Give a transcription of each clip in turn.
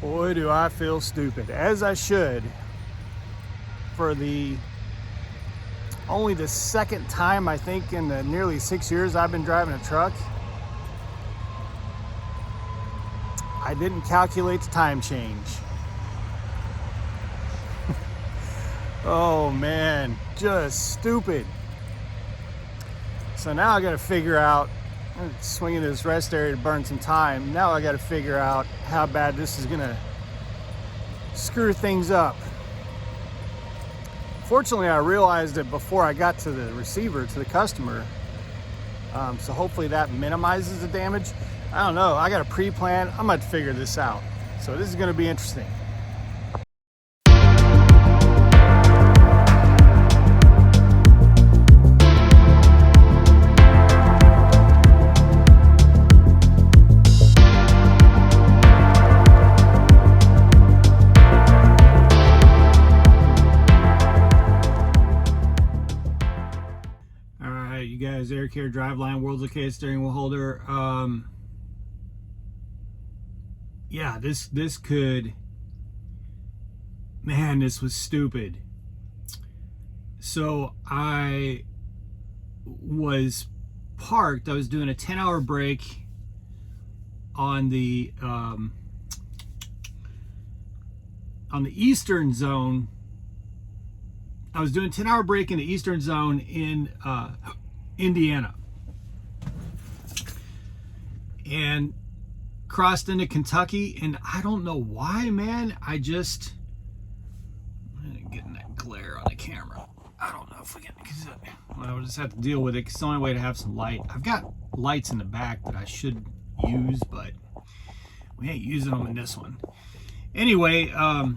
Boy, do I feel stupid, as I should, for only the second time, I think, in the nearly 6 years I've been driving a truck. I didn't calculate the time change. Oh man, just stupid. So now I got to figure out, swinging this rest area to burn some time. Now I got to figure out how bad this is gonna screw things up. Fortunately, I realized it before I got to the receiver, to the customer. So hopefully that minimizes the damage. I don't know, I got a pre-plan. I'm about to figure this out. So this is gonna be interesting. Air Care driveline, world's located steering wheel holder. Yeah, this could, man, this was stupid. So I was parked. I was doing a 10-hour break on the eastern zone. I was doing a 10-hour break in the eastern zone in Indiana, and crossed into Kentucky, and I don't know why, man. I'm getting that glare on the camera. I don't know if we can, well, we'll just have to deal with it, because it's the only way to have some light. I've got lights in the back that I should use, but we ain't using them in this one. Anyway, as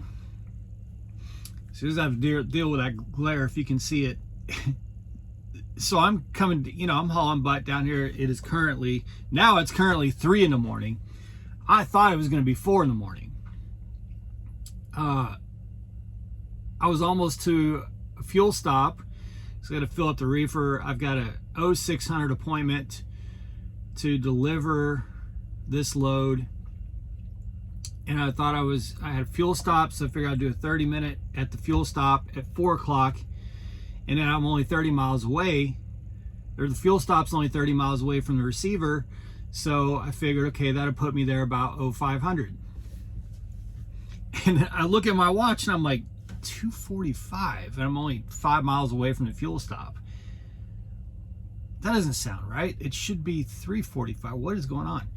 soon as I have to deal with that glare, if you can see it. So I'm coming, I'm hauling butt down here. It's currently 3 in the morning. I thought it was going to be 4 in the morning. I was almost to a fuel stop. So I got to fill up the reefer. I've got a 0600 appointment to deliver this load. And I thought I had a fuel stop, so I figured I'd do a 30-minute at the fuel stop at 4 o'clock. And then I'm only 30 miles away, or the fuel stop's only 30 miles away from the receiver. So I figured, okay, that'll put me there about 0500. And I look at my watch and I'm like, 2:45, and I'm only 5 miles away from the fuel stop. That doesn't sound right. It should be 3:45. What is going on?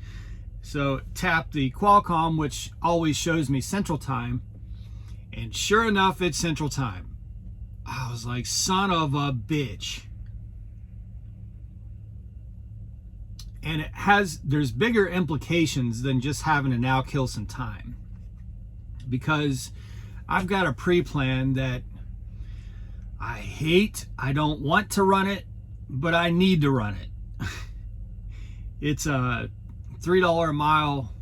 So tap the Qualcomm, which always shows me Central Time, and sure enough, it's Central Time. I was like, son of a bitch. And there's bigger implications than just having to now kill some time. Because I've got a pre-plan that I hate. I don't want to run it, but I need to run it. It's a $3 a mile.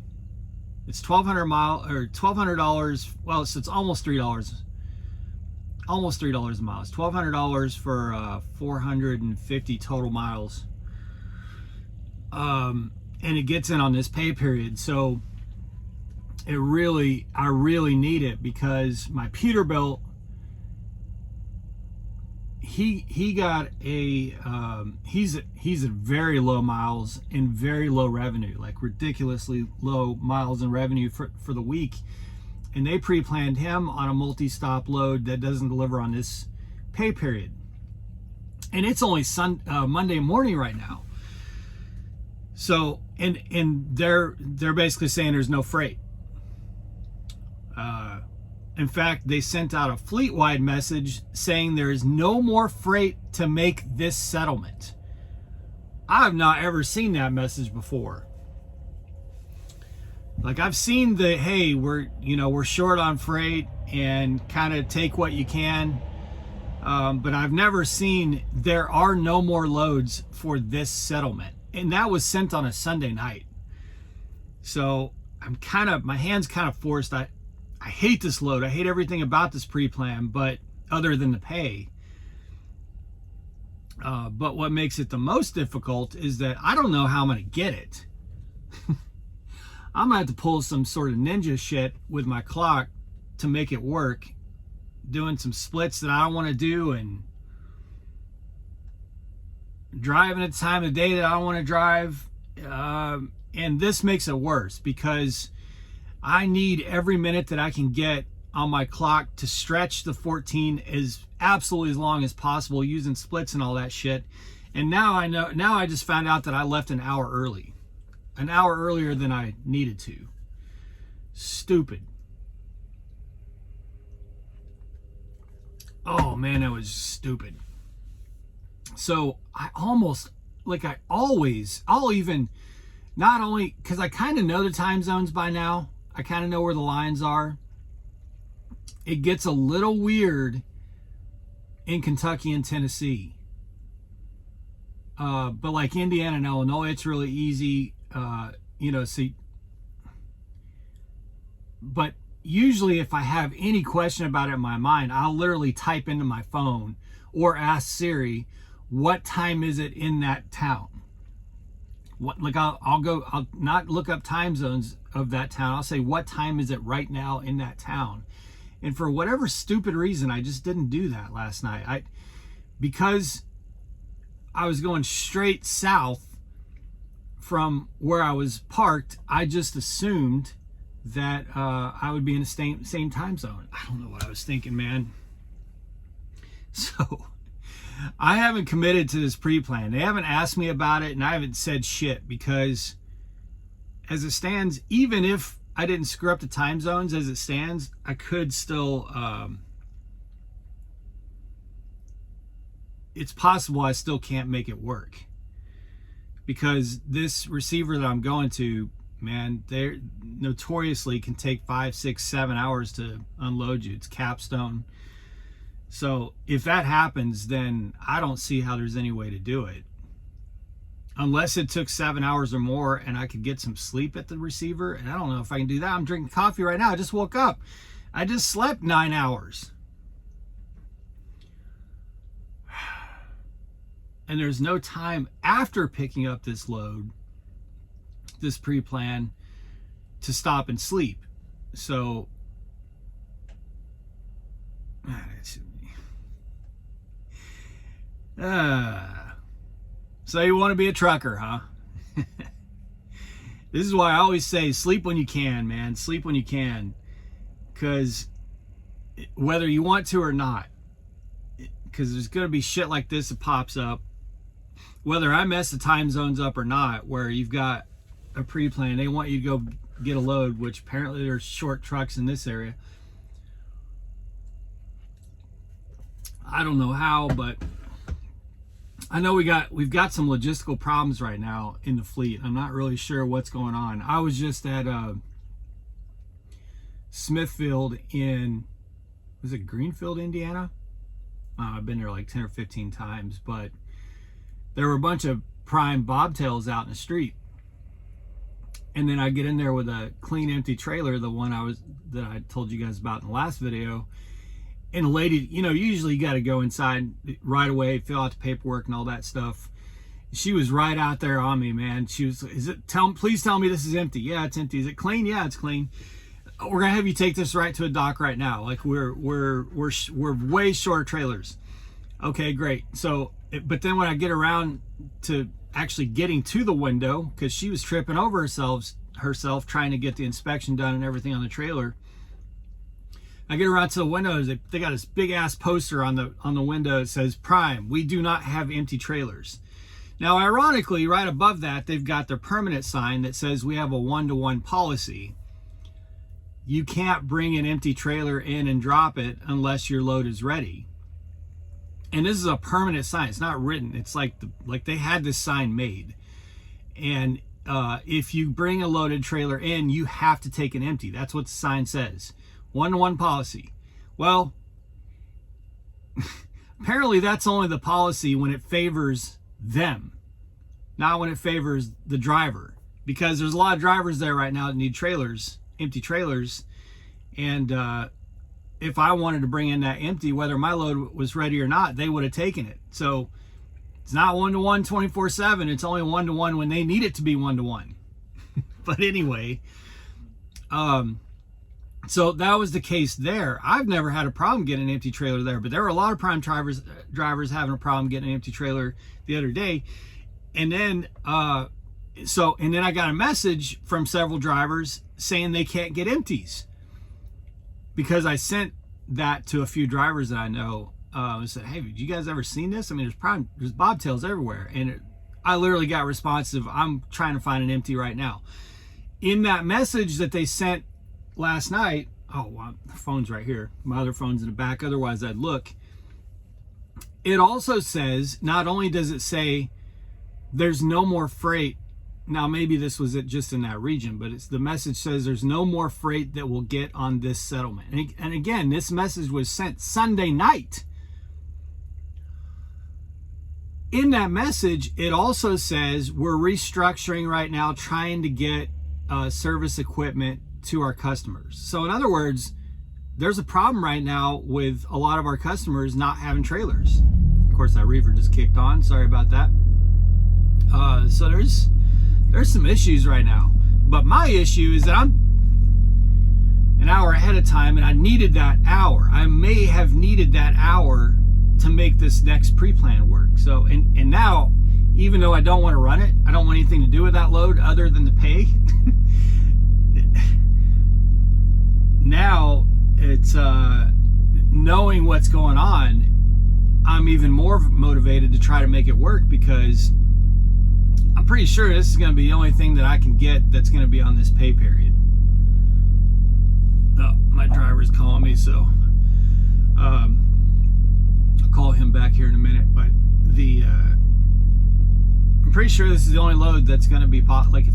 It's $1,200. Well, it's almost $3. Almost $3 a mile. It's $1,200 for 450 total miles. And it gets in on this pay period. So I really need it, because my Peterbilt, he got a he's at very low miles and very low revenue, like ridiculously low miles and revenue for the week. And they pre-planned him on a multi-stop load that doesn't deliver on this pay period. And it's only Monday morning right now. So, and they're basically saying there's no freight. In fact, they sent out a fleet-wide message saying there is no more freight to make this settlement. I've not ever seen that message before. Like, I've seen the, hey, we're short on freight and kind of take what you can. But I've never seen there are no more loads for this settlement. And that was sent on a Sunday night. So my hand's kind of forced. I hate this load. I hate everything about this pre-plan, but other than the pay. But what makes it the most difficult is that I don't know how I'm going to get it. I'm gonna have to pull some sort of ninja shit with my clock to make it work, doing some splits that I don't want to do, and driving at the time of the day that I don't want to drive. And this makes it worse because I need every minute that I can get on my clock to stretch the 14 as absolutely as long as possible using splits and all that shit. And now I just found out that I left an hour earlier than I needed to. Stupid. Oh man, that was stupid. So I'll even, not only, because I kind of know the time zones by now, I kind of know where the lines are. It gets a little weird in Kentucky and Tennessee. But like Indiana and Illinois, it's really easy, but usually if I have any question about it in my mind, I'll literally type into my phone or ask Siri, what time is it in that town? I'll not look up time zones of that town. I'll say, what time is it right now in that town? And for whatever stupid reason, I just didn't do that last night. Because I was going straight south from where I was parked, I just assumed that I would be in the same time zone. I don't know what I was thinking, man. So I haven't committed to this pre-plan. They haven't asked me about it, and I haven't said shit, because as it stands, even if I didn't screw up the time zones as it stands, I could still, it's possible I still can't make it work, because this receiver that I'm going to, man, they notoriously can take 5, 6, 7 hours to unload you. It's capstone. So if that happens, then I don't see how there's any way to do it. Unless it took 7 hours or more and I could get some sleep at the receiver. And I don't know if I can do that. I'm drinking coffee right now. I just woke up. I just slept 9 hours. And there's no time after picking up this load, this pre-plan, to stop and sleep. So so you want to be a trucker, huh? This is why I always say, sleep when you can, man. Sleep when you can. Because whether you want to or not, because there's going to be shit like this that pops up, whether I mess the time zones up or not, where you've got a pre-plan, they want you to go get a load, which apparently there's short trucks in this area. I don't know how, but I know we've got some logistical problems right now in the fleet. I'm not really sure what's going on. I was just at Smithfield in, was it Greenfield, Indiana? I've been there like 10 or 15 times, but there were a bunch of prime bobtails out in the street. And then I get in there with a clean, empty trailer, the one that I told you guys about in the last video. And a lady, usually you got to go inside right away, fill out the paperwork and all that stuff. She was right out there on me, man. She was, please tell me this is empty. Yeah, it's empty. Is it clean? Yeah, it's clean. We're gonna have you take this right to a dock right now. Like we're way short trailers. Okay, great. So, but then when I get around to actually getting to the window, because she was tripping over herself trying to get the inspection done and everything on the trailer. I get around to the windows. They got this big ass poster on the window that says, "Prime, we do not have empty trailers." Now, ironically, right above that, they've got their permanent sign that says we have a 1-to-1 policy. You can't bring an empty trailer in and drop it unless your load is ready. And this is a permanent sign. It's not written. It's like they had this sign made. And if you bring a loaded trailer in, you have to take an empty. That's what the sign says. 1-to-1 policy. Well, apparently that's only the policy when it favors them, not when it favors the driver. Because there's a lot of drivers there right now that need trailers, empty trailers. And if I wanted to bring in that empty, whether my load was ready or not, they would have taken it. So it's not 1-to-1 24/7. It's only 1-to-1 when they need it to be 1-to-1. But anyway, So that was the case there. I've never had a problem getting an empty trailer there, but there were a lot of prime drivers having a problem getting an empty trailer the other day. And then and then I got a message from several drivers saying they can't get empties, because I sent that to a few drivers that I know. I said, hey, have you guys ever seen this? I mean, there's bobtails everywhere. And I literally got responsive, I'm trying to find an empty right now. In that message that they sent last night, oh, well, the phone's right here. My other phone's in the back, otherwise I'd look. It also says, not only does it say there's no more freight. Now, maybe this was it just in that region, but the message says there's no more freight that will get on this settlement. And again, this message was sent Sunday night. In that message, it also says we're restructuring right now, trying to get service equipment to our customers. So in other words, there's a problem right now with a lot of our customers not having trailers. Of course, that reefer just kicked on. Sorry about that. So there's some issues right now. But my issue is that I'm an hour ahead of time, and I needed that hour. I may have needed that hour to make this next pre-plan work. So, and now, even though I don't want to run it, I don't want anything to do with that load other than to pay. Now it's knowing what's going on, I'm even more motivated to try to make it work, because I'm pretty sure this is going to be the only thing that I can get that's going to be on this pay period. Oh, my driver's calling me, so I'll call him back here in a minute. But I'm pretty sure this is the only load that's going to be like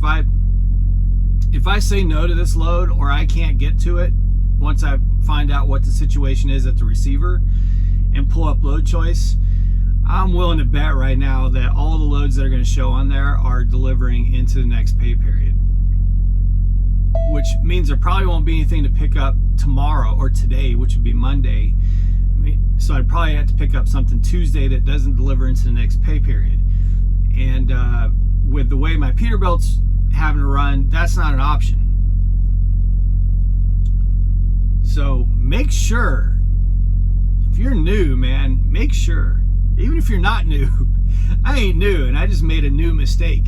if I say no to this load, or I can't get to it once I find out what the situation is at the receiver and pull up load choice, I'm willing to bet right now that all the loads that are going to show on there are delivering into the next pay period, which means there probably won't be anything to pick up tomorrow or today, which would be Monday. So I'd probably have to pick up something Tuesday that doesn't deliver into the next pay period. And with the way my Peterbilt's having to run, that's not an option. So make sure, if you're new, man, make sure, even if you're not new, I ain't new and I just made a new mistake.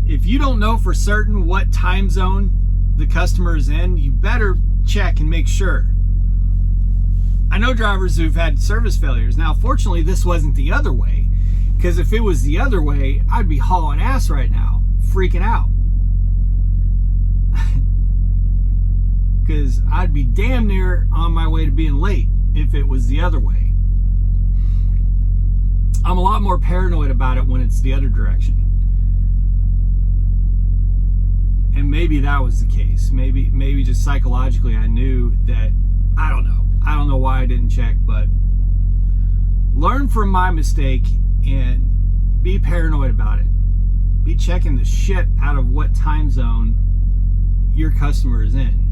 If you don't know for certain what time zone the customer is in, you better check and make sure. I know drivers who've had service failures. Now, fortunately, this wasn't the other way, because if it was the other way, I'd be hauling ass right now, freaking out. Because I'd be damn near on my way to being late if it was the other way. I'm a lot more paranoid about it when it's the other direction. And maybe that was the case. Maybe just psychologically I knew that, I don't know. I don't know why I didn't check, but learn from my mistake and be paranoid about it. Be checking the shit out of what time zone your customer is in.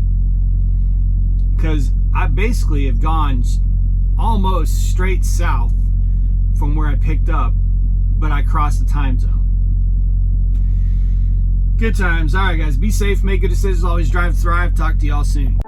Because I basically have gone almost straight south from where I picked up, but I crossed the time zone. Good times. All right, guys, be safe, make good decisions, always drive, thrive. Talk to y'all soon.